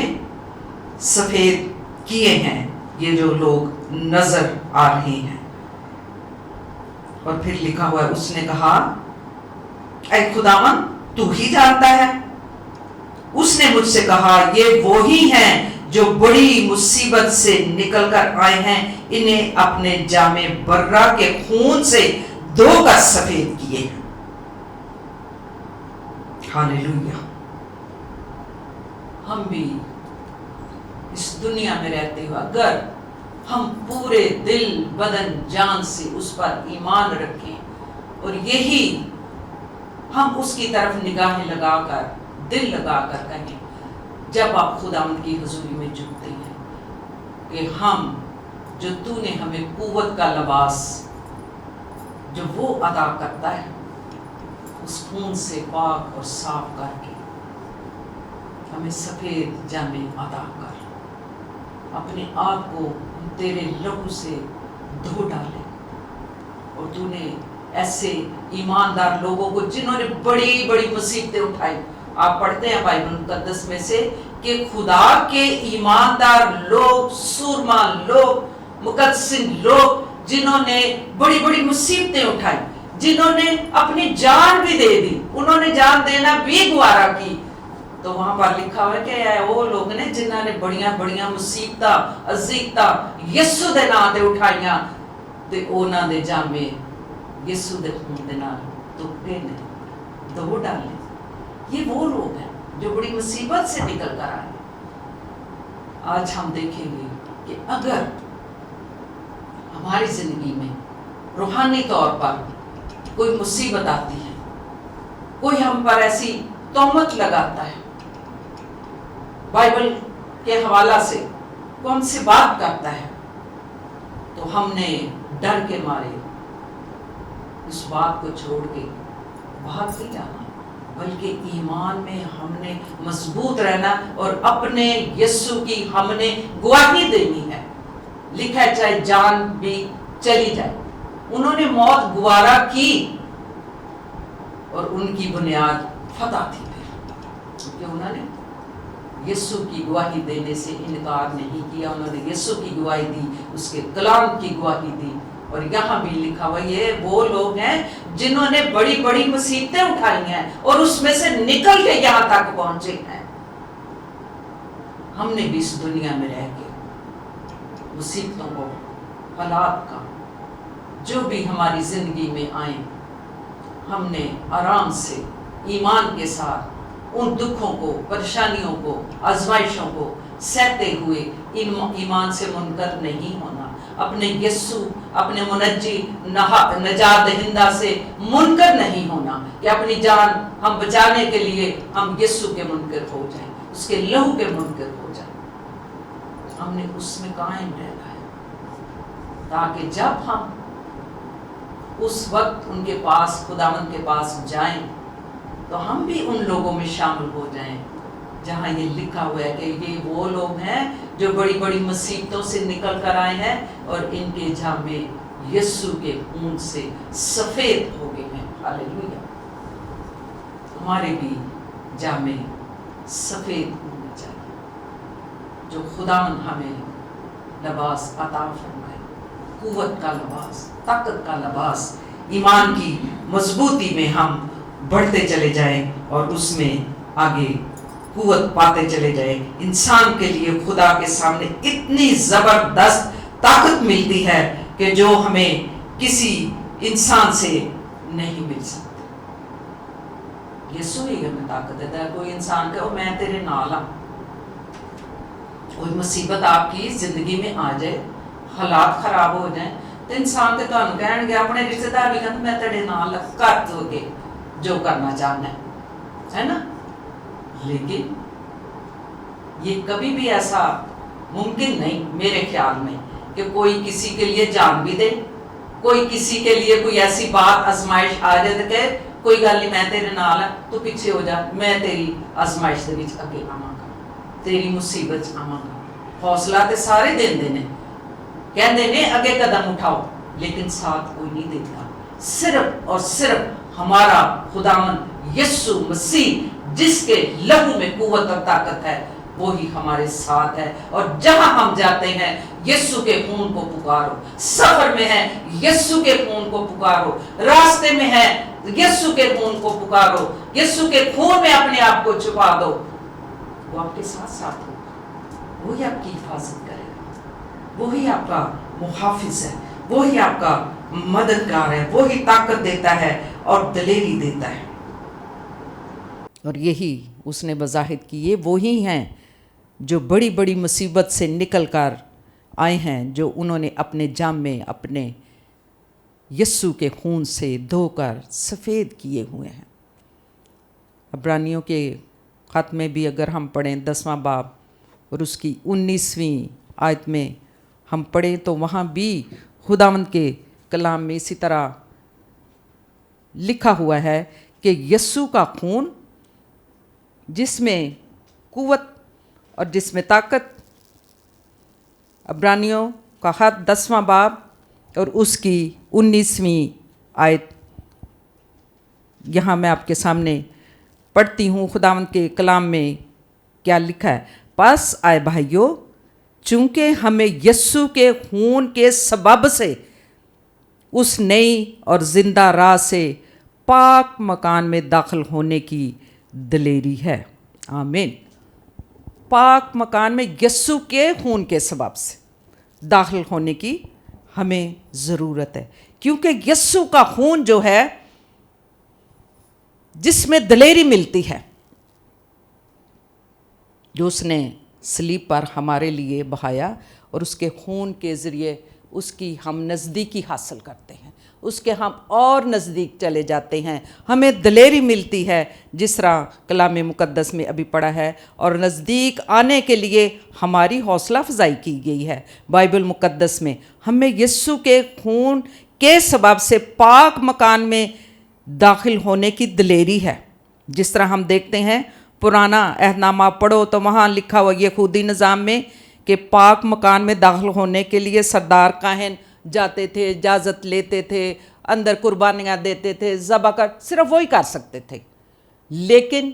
سفید کیے ہیں، یہ جو لوگ نظر آ رہے ہیں۔ اور پھر لکھا ہوا ہے، اس نے کہا اے خداوند تو ہی جانتا ہے۔ اس نے مجھ سے کہا یہ وہی ہیں جو بڑی مصیبت سے نکل کر آئے ہیں، انہیں اپنے جامے برا کے خون سے دھو کر سفید کیے ہیں۔ ہاللیلویہ۔ ہم بھی اس دنیا میں رہتے ہوئے اگر ہم پورے دل بدن جان سے اس پر ایمان رکھیں، اور یہی ہم اس کی طرف نگاہیں لگا کر، دل لگا کر کہیں، جب آپ خداوند کی حضوری میں جھکتے ہیں کہ ہم جو تو نے ہمیں قوت کا لباس جو وہ عطا کرتا ہے، اس خون سے پاک اور صاف کر کے ہمیں سفید جامے عطا کر اپنے آپ کو تیرے لہو سے دھو ڈالے، اور تو نے ایسے ایماندار لوگوں کو جنہوں نے بڑی بڑی مصیبتیں اٹھائی، آپ پڑھتے ہیں بائبل مقدس میں سے کہ خدا کے ایماندار لوگ، سورما لوگ، مقدسین لوگ، جنہوں نے بڑی بڑی مصیبتیں اٹھائی، جنہوں نے اپنی جان بھی دے دی، انہوں نے جان دینا بھی گوارا کی، تو وہاں پر لکھا ہوا ہے کہ وہ لوگ نے جنہوں نے بڑیاں بڑیاں مصیبتاں اذیتاں یسوع دے نام تے اٹھائیاں، تے انہاں دے جامے یسوع دے خون دے نال دھوے نے، دھو ڈالے۔ یہ وہ لوگ ہیں جو بڑی مصیبت سے نکل کر آئے۔ آج ہم دیکھیں گے کہ اگر ہماری زندگی میں روحانی طور پر کوئی مصیبت آتی ہے، کوئی ہم پر ایسی تہمت لگاتا ہے، بائبل کے حوالہ سے کوئی ہم سے بات کرتا ہے، تو ہم نے ڈر کے مارے اس بات کو چھوڑ کے بھاگ نہیں جانا، بلکہ ایمان میں ہم نے مضبوط رہنا اور اپنے یسوع کی ہم نے گواہی دینی ہے۔ لکھا ہے چاہے جان بھی چلی جائے، انہوں نے موت گوارا کی اور ان کی بنیاد فتح تھی، کیونکہ انہوں نے یسوع کی گواہی دینے سے انکار نہیں کیا، انہوں نے یسوع کی گواہی دی، اس کے کلام کی گواہی دی۔ اور یہاں بھی لکھا ہوا یہ وہ لوگ ہیں جنہوں نے بڑی بڑی مصیبتیں اٹھائی ہیں اور اس میں سے نکل کے یہاں تک پہنچے ہیں۔ ہم نے بھی اس دنیا میں رہ کے مصیبتوں کو، حالات کا جو بھی ہماری زندگی میں آئیں، ہم نے آرام سے ایمان کے ساتھ ان دکھوں کو، پریشانیوں کو، آزمائشوں کو سہتے ہوئے ایمان سے منکر نہیں ہونا، اپنے یسوع، اپنے منجی، نجات دہندہ سے منکر نہیں ہونا کہ اپنی جان ہم بچانے کے لیے ہم یسوع کے منکر ہو جائیں، اس کے لہو کے منکر ہو جائیں۔ ہم نے اس میں قائم رہنا ہے تاکہ جب ہم اس وقت ان کے پاس، خداوند کے پاس جائیں تو ہم بھی ان لوگوں میں شامل ہو جائیں جہاں یہ لکھا ہوا ہے کہ یہ وہ لوگ ہیں جو بڑی بڑی مصیبتوں سے نکل کر آئے ہیں اور ان کے جامے یسوع کے خون سے سفید ہو گئے ہیں۔ ہاللیلویا۔ ہمارے بھی جامے سفید ہونے چاہیے، جو خداوند ہمیں لباس عطا فرمائے، قوت کا لباس، طاقت کا لباس، ایمان کی مضبوطی میں ہم بڑھتے چلے جائیں اور اس میں آگے قوت پاتے چلے جائیں۔ انسان کے لیے خدا کے سامنے اتنی زبردست طاقت ملتی ہے کہ جو ہمیں کسی انسان سے نہیں مل سکتی۔ یسوع ہی ہمیں طاقت دیتا ہے۔ کوئی انسان کہو میں تیرے نال ہوں، کوئی مصیبت آپ کی زندگی میں آ جائے، حالات خراب ہو جائیں تو انسان کے تو کہن گے، اپنے رشتے دار بھی کہتے میں تیرے نال کر دو گے جو کرنا چاہنا ہے نا۔ لیکن یہ کبھی بھی ایسا ممکن نہیں میرے خیال میں کہ کوئی کسی کے لیے جان بھی دے، کوئی کسی کے لیے کوئی ایسی بات آزمائش آ جائے تو کہ کوئی گل نہیں میں تیرے نال ہاں، تو پیچھے ہو جا، میں تیری آزمائش دے وچ اگے آواں گا، تیری مصیبت آواں گا۔ حوصلہ تے سارے دیندے نے، کہندے نے اگے قدم اٹھاؤ، لیکن ساتھ کوئی نہیں دیتا۔ صرف اور صرف ہمارا خداوند یسوع مسیح جس کے لہو میں قوت اور طاقت ہے وہی ہمارے ساتھ ہے۔ اور جہاں ہم جاتے ہیں یسوع کے خون کو پکارو، سفر میں ہے یسوع کے خون کو پکارو، راستے میں ہے یسوع کے خون کو پکارو، یسوع کے خون میں اپنے آپ کو چھپا دو، وہ آپ کے ساتھ ساتھ ہوگا، وہی آپ کی حفاظت کرے گا، وہی آپ کا محافظ ہے، وہی آپ کا مددگار ہے، وہی طاقت دیتا ہے اور دلیری دیتا ہے۔ اور یہی اس نے وضاحت کی، یہ وہی ہیں جو بڑی بڑی مصیبت سے نکل کر آئے ہیں، جو انہوں نے اپنے جامے اپنے یسوع کے خون سے دھو کر سفید کیے ہوئے ہیں۔ عبرانیوں کے خط میں بھی اگر ہم پڑھیں 10واں باب اور اس کی 19ویں آیت میں ہم پڑھیں تو وہاں بھی خداوند کے کلام میں اسی طرح لکھا ہوا ہے کہ یسوع کا خون جس میں قوت اور جس میں طاقت۔ عبرانیوں کا خط 10واں باب اور اس کی 19ویں آیت یہاں میں آپ کے سامنے پڑھتی ہوں۔ خداوند کے کلام میں کیا لکھا ہے؟ پس آئے بھائیو، چونکہ ہمیں یسوع کے خون کے سبب سے اس نئی اور زندہ راہ سے پاک مکان میں داخل ہونے کی دلیری ہے۔ آمین۔ پاک مکان میں یسوع کے خون کے سبب سے داخل ہونے کی ہمیں ضرورت ہے، کیونکہ یسوع کا خون جو ہے جس میں دلیری ملتی ہے، جو اس نے صلیب پر ہمارے لیے بہایا، اور اس کے خون کے ذریعے اس کی ہم نزدیکی حاصل کرتے ہیں، اس کے ہم اور نزدیک چلے جاتے ہیں، ہمیں دلیری ملتی ہے، جس طرح کلام مقدس میں ابھی پڑھا ہے، اور نزدیک آنے کے لیے ہماری حوصلہ افزائی کی گئی ہے۔ بائبل مقدس میں ہمیں یسوع کے خون کے سبب سے پاک مکان میں داخل ہونے کی دلیری ہے۔ جس طرح ہم دیکھتے ہیں پرانا عہد نامہ پڑھو تو وہاں لکھا ہوا یہودی نظام میں کہ پاک مکان میں داخل ہونے کے لیے سردار کاہن جاتے تھے، اجازت لیتے تھے، اندر قربانیاں دیتے تھے، ذبح کر صرف وہی کر سکتے تھے۔ لیکن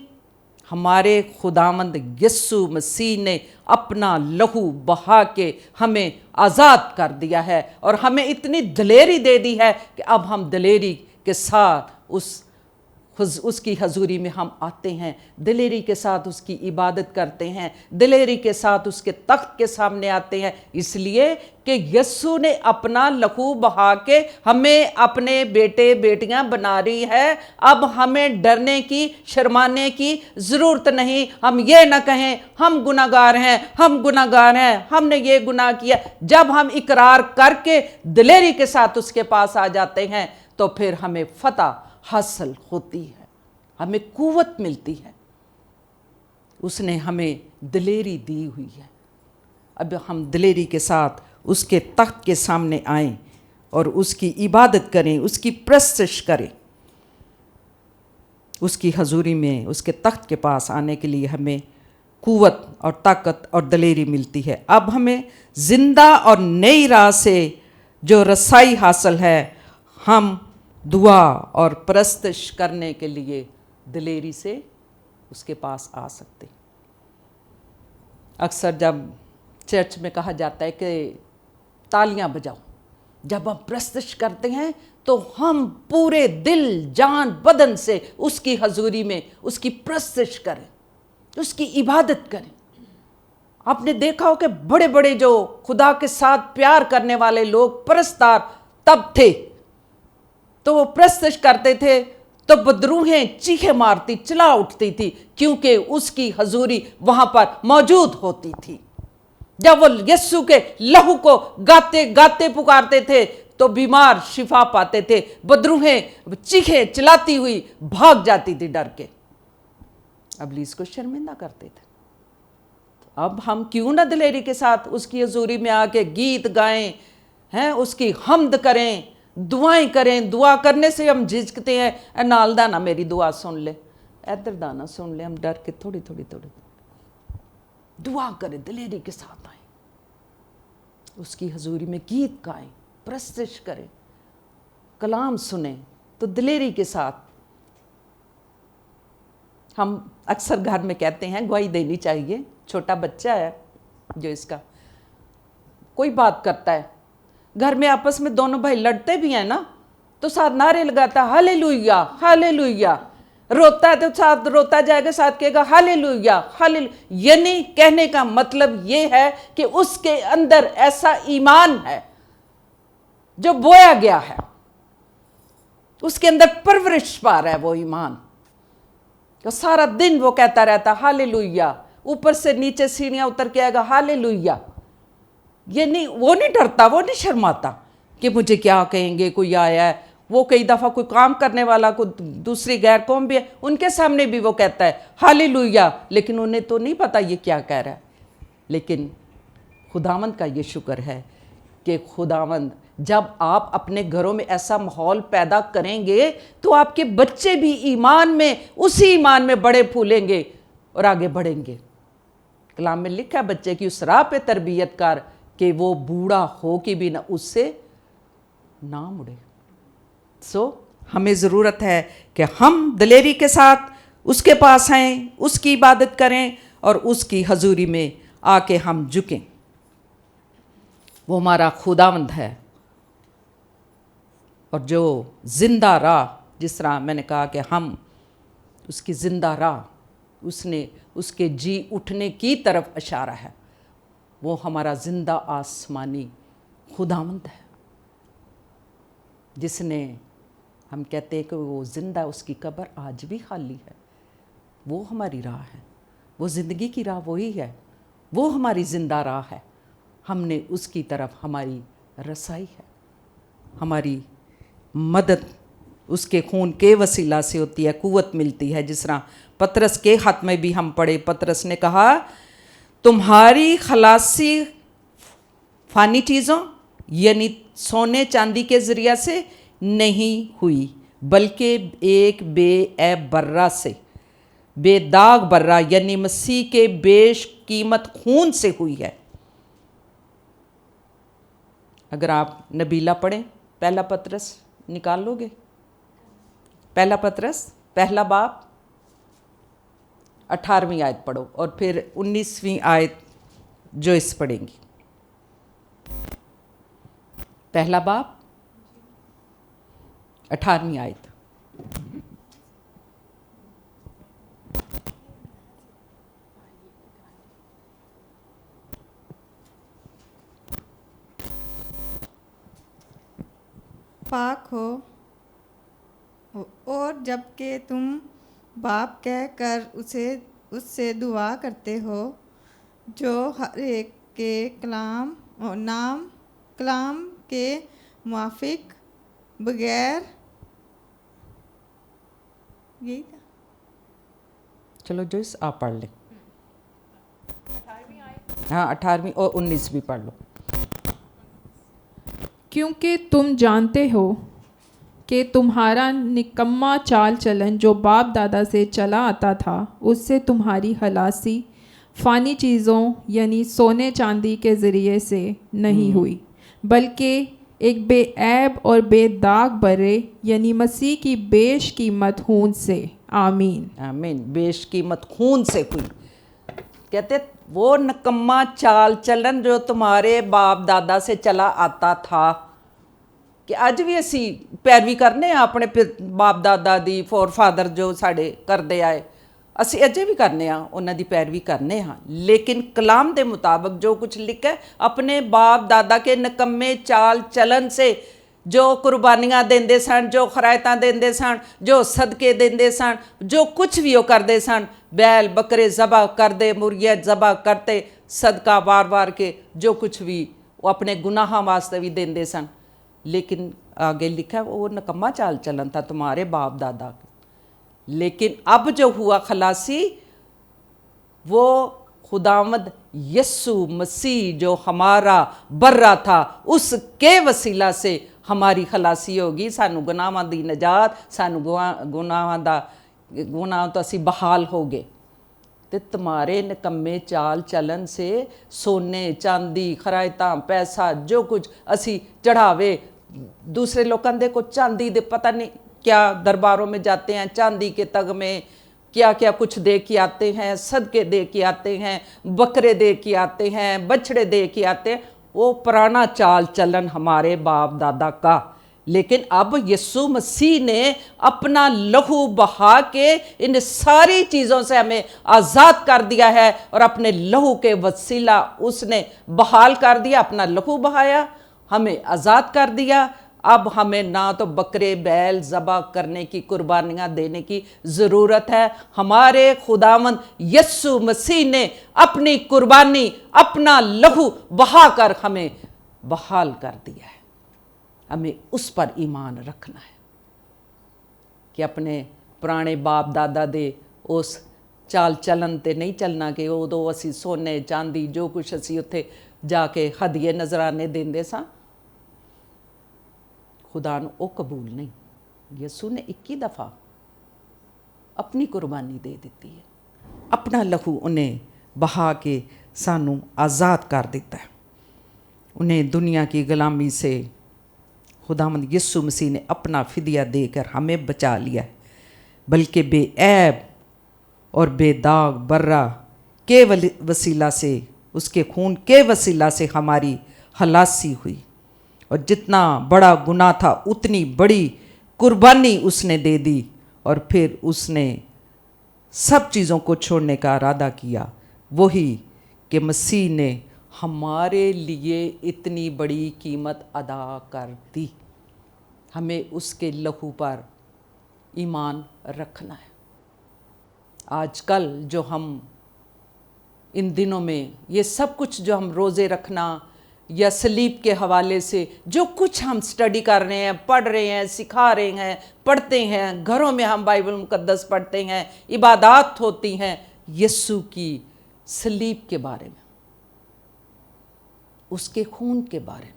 ہمارے خداوند یسوع مسیح نے اپنا لہو بہا کے ہمیں آزاد کر دیا ہے، اور ہمیں اتنی دلیری دے دی ہے کہ اب ہم دلیری کے ساتھ اس کی حضوری میں ہم آتے ہیں، دلیری کے ساتھ اس کی عبادت کرتے ہیں، دلیری کے ساتھ اس کے تخت کے سامنے آتے ہیں، اس لیے کہ یسوع نے اپنا لہو بہا کے ہمیں اپنے بیٹے بیٹیاں بنا رہی ہے۔ اب ہمیں ڈرنے کی، شرمانے کی ضرورت نہیں۔ ہم یہ نہ کہیں ہم گناہ گار ہیں، ہم گناہ گار ہیں، ہم نے یہ گناہ کیا۔ جب ہم اقرار کر کے دلیری کے ساتھ اس کے پاس آ جاتے ہیں تو پھر ہمیں فتح حاصل ہوتی ہے، ہمیں قوت ملتی ہے۔ اس نے ہمیں دلیری دی ہوئی ہے۔ اب ہم دلیری کے ساتھ اس کے تخت کے سامنے آئیں اور اس کی عبادت کریں، اس کی پرستش کریں۔ اس کی حضوری میں، اس کے تخت کے پاس آنے کے لیے ہمیں قوت اور طاقت اور دلیری ملتی ہے۔ اب ہمیں زندہ اور نئی راہ سے جو رسائی حاصل ہے، ہم دعا اور پرستش کرنے کے لیے دلیری سے اس کے پاس آ سکتے۔ اکثر جب چرچ میں کہا جاتا ہے کہ تالیاں بجاؤ، جب ہم پرستش کرتے ہیں تو ہم پورے دل جان بدن سے اس کی حضوری میں اس کی پرستش کریں، اس کی عبادت کریں۔ آپ نے دیکھا ہو کہ بڑے بڑے جو خدا کے ساتھ پیار کرنے والے لوگ پرستار تب تھے، تو وہ پرستش کرتے تھے تو بدروہیں چیخیں مارتی چلا اٹھتی تھی، کیونکہ اس کی حضوری وہاں پر موجود ہوتی تھی۔ جب وہ یسوع کے لہو کو گاتے گاتے پکارتے تھے تو بیمار شفا پاتے تھے، بدروہیں چیخیں چلاتی ہوئی بھاگ جاتی تھی ڈر کے، ابلیس کو شرمندہ کرتے تھے۔ اب ہم کیوں نہ دلیری کے ساتھ اس کی حضوری میں آ کے گیت گائیں، اس کی حمد کریں، دعائیں کریں۔ دعا کرنے سے ہم جھجکتے ہیں، اے نال دا نا میری دعا سن لے، ادھر دانا سن لے، ہم ڈر کے تھوڑی دعا کریں، دلیری کے ساتھ آئیں، اس کی حضوری میں گیت گائیں، پرستش کریں، کلام سنیں تو دلیری کے ساتھ۔ ہم اکثر گھر میں کہتے ہیں گواہی دینی چاہیے، چھوٹا بچہ ہے جو اس کا کوئی بات کرتا ہے، گھر میں آپس میں دونوں بھائی لڑتے بھی ہیں نا، تو ساتھ نعرے لگاتا ہے ہالےلویا ہالےلویا، روتا ہے تو ساتھ روتا جائے گا، ساتھ کہے گا ہالےلویا ہالےلویا۔ یعنی کہنے کا مطلب یہ ہے کہ اس کے اندر ایسا ایمان ہے جو بویا گیا ہے، اس کے اندر پرورش پا رہا ہے وہ ایمان، تو سارا دن وہ کہتا رہتا ہالےلویا، اوپر سے نیچے سیڑھیاں اتر کے آئے گا ہالےلویا۔ وہ نہیں ڈرتا، وہ نہیں شرماتا کہ مجھے کیا کہیں گے، کوئی آیا ہے۔ وہ کئی دفعہ کوئی کام کرنے والا، کوئی دوسری غیر قوم بھی ہے، ان کے سامنے بھی وہ کہتا ہے ہالےلویا، لیکن انہیں تو نہیں پتا یہ کیا کہہ رہا ہے۔ لیکن خداوند کا یہ شکر ہے کہ خداوند جب آپ اپنے گھروں میں ایسا ماحول پیدا کریں گے تو آپ کے بچے بھی ایمان میں، اسی ایمان میں بڑے پھولیں گے اور آگے بڑھیں گے۔ کلام میں لکھا ہے بچے کی اس راہ پہ تربیت کر کہ وہ بوڑھا ہو کے بھی نہ اس سے نہ مڑے۔ ہمیں ضرورت ہے کہ ہم دلیری کے ساتھ اس کے پاس آئیں، اس کی عبادت کریں اور اس کی حضوری میں آ کے ہم جھکیں۔ وہ ہمارا خداوند ہے، اور جو زندہ راہ، جس طرح میں نے کہا کہ ہم اس کی زندہ راہ، اس نے اس کے جی اٹھنے کی طرف اشارہ ہے، وہ ہمارا زندہ آسمانی خداوند ہے، جس نے، ہم کہتے ہیں کہ وہ زندہ، اس کی قبر آج بھی خالی ہے۔ وہ ہماری راہ ہے، وہ زندگی کی راہ وہی ہے، وہ ہماری زندہ راہ ہے۔ ہم نے اس کی طرف، ہماری رسائی ہے، ہماری मदद उसके खून के वसीला से होती है, कुव्वत मिलती है। जिस तरह पतरस के हाथ में भी हम पढ़े, पतरस ने कहा तुम्हारी खलासी फ़ानी चीज़ों यानी सोने चांदी के ज़रिया से नहीं हुई, बल्कि एक बेऐब बर्रा से, बेदाग बर्रा यानी मसीह के बेशकीमत खून से हुई है। अगर आप नबीला पढ़ें, पहला पतरस निकाल लोगे, पहला पतरस पहला बाब 18वीं आयत पढ़ो और फिर 19वीं आयत जो इस पढ़ेंगी। पहला बाब 18वीं आयत।
पाक हो और जबकि तुम बाप कह कर उससे दुआ करते हो, जो हर एक के कलाम और नाम कलाम के मुआफिक बगैर, यही था।
चलो जोइस आप पढ़ लें। हाँ 18वीं और 19वीं पढ़ लो।
क्योंकि तुम जानते हो कि तुम्हारा निकम्मा चाल चलन जो बाप दादा से चला आता था, उससे तुम्हारी खलासी फ़ानी चीज़ों यानी सोने चांदी के ज़रिए से नहीं हुई, बल्कि एक बेऐब और बेदाग बर्रे यानी मसीह की बेशकीमत खून से। आमीन
आमीन। बेशकीमत खून से हुई। कहते वो निकम्मा चाल चलन जो तुम्हारे बाप दादा से चला आता था, कि अज भी असी पैरवी करने अपने बाप दादा दी, फोर फादर जो साढ़े करते आए, असी अजे भी करने, उन्हां दी पैरवी करने हाँ। लेकिन कलाम के मुताबिक जो कुछ लिखा है, अपने बाप दादा के निकम्मे चाल चलन से जो कुर्बानियाँ देंदे सन, जो खरायतां देंदे सन, जो सदके देंदे सन, जो कुछ भी वो करते सन, बैल बकरे ज़बह करते, मुर्गियाँ ज़बह करते, सदका वार वार के जो कुछ भी वो अपने गुनाहां वास्ते भी देंदे सन। लेकिन आगे लिखा वो निकम्मा चाल चलन था तुम्हारे बाप दादा। लेकिन अब जो हुआ खलासी, वो खुदावंद यस्सु मसीह जो हमारा बर्रा था, उसके वसीला से हमारी खलासी होगी। सानू गुनाहां दी नजात, सानू गुनाह तो असी बहाल हो गए। तो तुम्हारे निकम्मे चाल चलन से सोने चांदी खरायतां पैसा जो कुछ असी चढ़ावे, दूसरे लोगों दे को चांदी दे पता नहीं क्या दरबारों में जाते हैं, चांदी के तग में क्या क्या कुछ दे के आते हैं, सदके दे के आते हैं, बकरे दे के आते हैं, बछड़े दे के आते हैं। वो पुराना चाल चलन हमारे बाप दादा का। लेकिन अब यीशु मसीह ने अपना लहू बहा के इन सारी चीज़ों से हमें आज़ाद कर दिया है, और अपने लहू के वसीला उसने बहाल कर दिया। अपना लहू बहाया, हमें आज़ाद कर दिया। अब हमें ना तो बकरे बैल ज़बह करने की, कुर्बानियाँ देने की ज़रूरत है। हमारे खुदावंद यीशु मसीह ने अपनी कुर्बानी, अपना लहू बहा कर हमें बहाल कर दिया है। हमें उस पर ईमान रखना है कि अपने पुराने बाप दादा दे उस चाल चलन ते नहीं चलना कि उदों असी सोने चांदी जो कुछ असी उत्थे जाके हदिये नजराने देंदे सां, खुदा नूं वो कबूल नहीं। यसू ने 21 दफ़ा अपनी कुर्बानी दे दी है, अपना लहू उन्हें बहा के सानू आज़ाद कर दिता है। उन्हें दुनिया की गुलामी से खुदावंद यीशु मसीह ने अपना फिदिया देकर हमें बचा लिया है। बल्कि बेऐब और बेदाग बर्रा के वसीला से, उसके खून के वसीला से हमारी खलासी हुई। और जितना बड़ा गुनाह था उतनी बड़ी कुर्बानी उसने दे दी, और फिर उसने सब चीज़ों को छोड़ने का इरादा किया। वही कि मसीह ने हमारे लिए इतनी बड़ी कीमत अदा कर दी। हमें उसके लहू पर ईमान रखना है। आजकल जो हम इन दिनों में ये सब कुछ जो हम रोज़े रखना, या सलीब के हवाले से जो कुछ हम स्टडी कर रहे हैं, पढ़ रहे हैं, सिखा रहे हैं, पढ़ते हैं, घरों में हम बाइबल मुकद्दस पढ़ते हैं, इबादत होती हैं, यीशु की सलीब के बारे में, उसके खून के बारे में,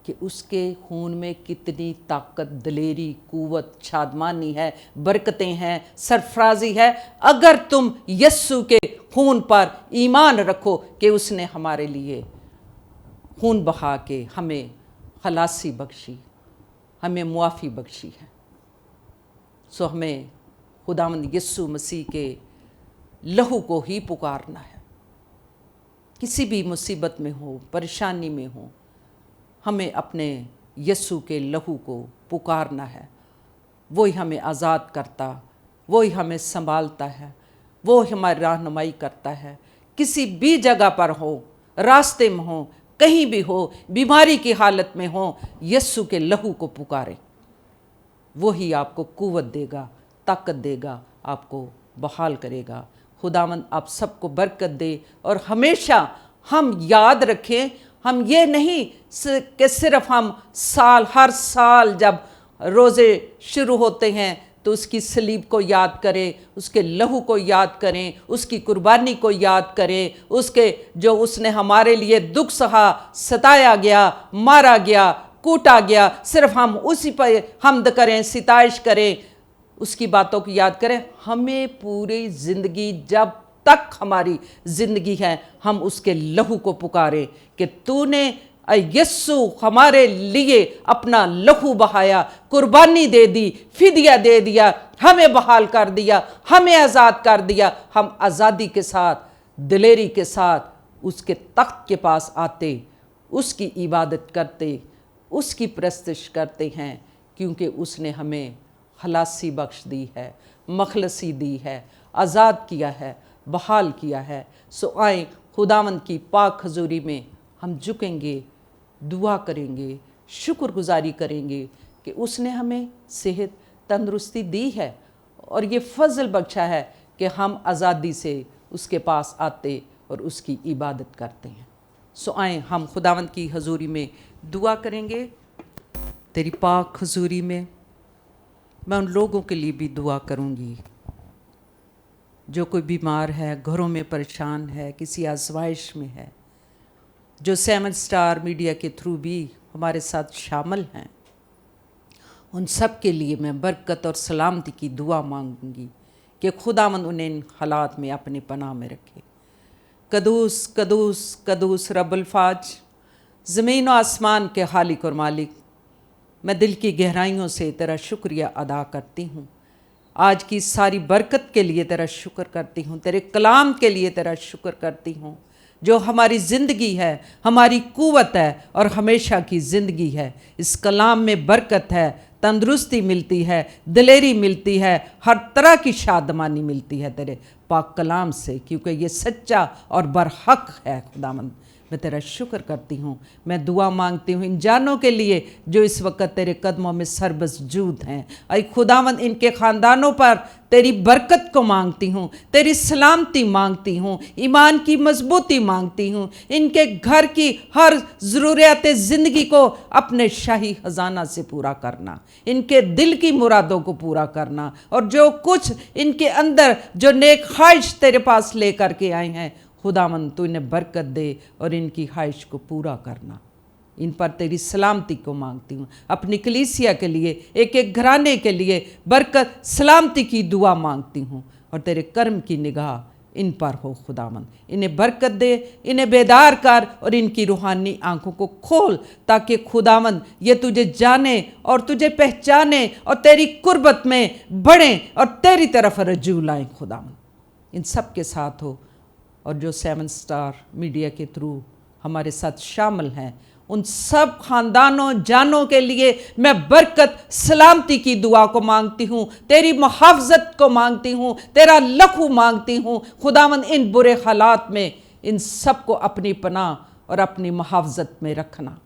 कि उसके खून में कितनी ताकत, दलेरी, कुव्वत, शादमानी है, बरकतें हैं, सरफराजी है। अगर तुम यीशु के खून पर ईमान रखो कि उसने हमारे लिए खून बहा के हमें खलासी बख्शी, हमें मुआफ़ी बख्शी है, सो हमें खुदावंद यीशु मसीह के लहू को ही पुकारना है। किसी भी मुसीबत में हो, परेशानी में हो, हमें अपने यीशु के लहू को पुकारना है। वही हमें आज़ाद करता, वही हमें संभालता है, वो हमारी रहनुमाई करता है। किसी भी जगह पर हो, रास्ते में हो, कहीं भी हो, बीमारी की हालत में हो, यीशु के लहू को पुकारें, वही आपको कुव्वत देगा, ताकत देगा, आपको बहाल करेगा। खुदावंद आप सबको बरकत दे और हमेशा हम याद रखें, हम ये नहीं कि सिर्फ हम हर साल जब रोज़े शुरू होते हैं तो उसकी सलीब को याद करें, उसके लहू को याद करें, उसकी कुर्बानी को याद करें, उसके जो उसने हमारे लिए दुख सहा, सताया गया, मारा गया, कूटा गया, सिर्फ हम उसी पर हम्द करें, सिताइश करें, उसकी बातों को याद करें। हमें पूरी ज़िंदगी, जब तक हमारी ज़िंदगी है, हम उसके लहू को पुकारें कि तूने यीशु हमारे लिए अपना लहू बहाया, कुर्बानी दे दी, फिदिया दे दिया, हमें बहाल कर दिया, हमें आज़ाद कर दिया। हम आज़ादी के साथ, दिलेरी के साथ उसके तख्त के पास आते, उसकी इबादत करते, उसकी परस्तिश करते हैं, क्योंकि उसने हमें खलासी बख्श दी है, मखलसी दी है, आज़ाद किया है, बहाल किया है। सो आए खुदावंद की पाक हजूरी में हम झुकेंगे, दुआ करेंगे, शुक्रगुजारी करेंगे कि उसने हमें सेहत, तंदुरुस्ती दी है और ये फजल बख्शा है कि हम आज़ादी से उसके पास आते और उसकी इबादत करते हैं। सो आए हम खुदावंद की हजूरी में दुआ करेंगे। तेरी पाक हजूरी में मैं उन लोगों के लिए भी दुआ करूंगी जो कोई बीमार है, घरों में परेशान है, किसी आजमाइश में है, जो 7 स्टार मीडिया के थ्रू भी हमारे साथ शामिल हैं। उन सब के लिए मैं बरकत और सलामती की दुआ मांगूंगी कि खुदावंद उन्हें इन हालात में अपने पनाह में रखे। कदूस कदूस कदूस रब्बुल फाज, ज़मीन और आसमान के खालिक और मालिक, मैं दिल की गहराइयों से तेरा शुक्रिया अदा करती हूँ। आज की सारी बरकत के लिए तेरा शुक्र करती हूँ, तेरे कलाम के लिए तेरा शुक्र करती हूँ, जो हमारी ज़िंदगी है, हमारी कुव्वत है और हमेशा की ज़िंदगी है। इस कलाम में बरकत है, तंदुरुस्ती मिलती है, दिलेरी मिलती है, हर तरह की शादमानी मिलती है तेरे पाक कलाम से, क्योंकि ये सच्चा और बरहक है। खुदावंद मैं तेरा शुक्र करती हूँ। मैं दुआ मांगती हूँ इन जानों के लिए जो इस वक्त तेरे कदमों में सरबसजूद हैं। ऐ खुदावंद इनके ख़ानदानों पर तेरी बरकत को मांगती हूँ, तेरी सलामती मांगती हूँ, ईमान की मजबूती मांगती हूँ। इनके घर की हर ज़रूरियात ज़िंदगी को अपने शाही ख़जाना से पूरा करना, इनके दिल की मुरादों को पूरा करना, और जो कुछ इनके अंदर जो नेक ख्वाहिश तेरे पास ले करके आए हैं, खुदावंद तू इन्हें बरकत दे और इनकी ख्वाहिश को पूरा करना। इन पर तेरी सलामती को मांगती हूँ। अपनी कलीसिया के लिए, एक एक घराने के लिए बरकत सलामती की दुआ मांगती हूँ, और तेरे कर्म की निगाह इन पर हो। खुदावंद इन्हें बरकत दे, इन्हें बेदार कर और इनकी रूहानी आंखों को खोल, ताकि खुदावंद ये तुझे जाने और तुझे पहचाने और तेरी कुर्बत में बढ़ें और तेरी तरफ रजू लाएं। खुदावंद इन सब के साथ हो, और जो 7 स्टार मीडिया के थ्रू हमारे साथ शामिल हैं, उन सब ख़ानदानों जानों के लिए मैं बरकत सलामती की दुआ को मांगती हूँ, तेरी मुहाफ़ज़त को मांगती हूँ, तेरा लहू मांगती हूँ। खुदावंद इन बुरे हालात में इन सब को अपनी पनाह और अपनी मुहाफ़ज़त में रखना।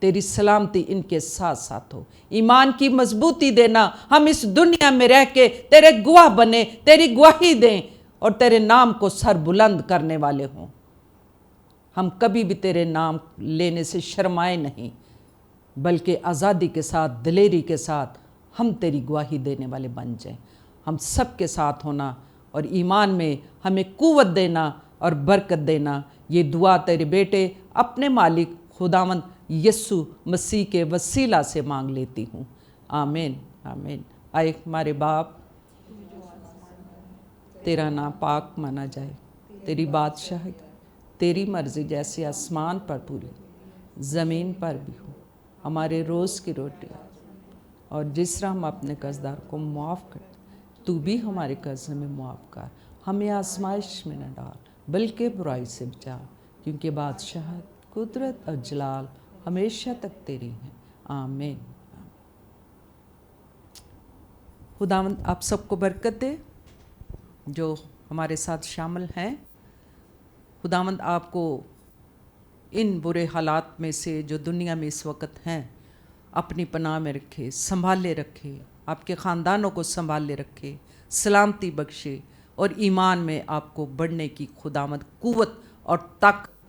तेरी सलामती इनके साथ साथ हो, ईमान की मजबूती देना। हम इस दुनिया में रह के तेरे गवाह बने, तेरी गवाही दें और तेरे नाम को सर बुलंद करने वाले हों। हम कभी भी तेरे नाम लेने से शर्माए नहीं, बल्कि आज़ादी के साथ, दिलेरी के साथ हम तेरी गवाही देने वाले बन जाएं। हम सब के साथ होना और ईमान में हमें कुव्वत देना और बरकत देना, ये दुआ तेरे बेटे अपने मालिक खुदावंद यस्सु मसीह के वसीला से मांग लेती हूँ। आमीन आमीन। आए हमारे बाप, तेरा नाम पाक माना जाए, तेरी बादशाही, तेरी मर्ज़ी जैसे आसमान पर पूरी ज़मीन पर भी हो। हमारे रोज़ की रोटी और जिस तरह हम अपने कर्जदार को माफ़ करते, तू भी हमारे कर्ज में मुआफ़ कर। हमें आजमाइश में न डाल, बल्कि बुराई से बचा, क्योंकि बादशाहत, कुदरत और जलाल हमेशा तक तेरी हैं। आमीन। खुदावंद आप सबको बरकत दे जो हमारे साथ शामिल हैं। खुदावंद आपको इन बुरे हालात में से जो दुनिया में इस वक्त हैं अपनी पनाह में रखे, संभाले रखे, आपके ख़ानदानों को संभाले रखे, सलामती बख्शे और ईमान में आपको बढ़ने की खुदावंद कुव्वत और ताकत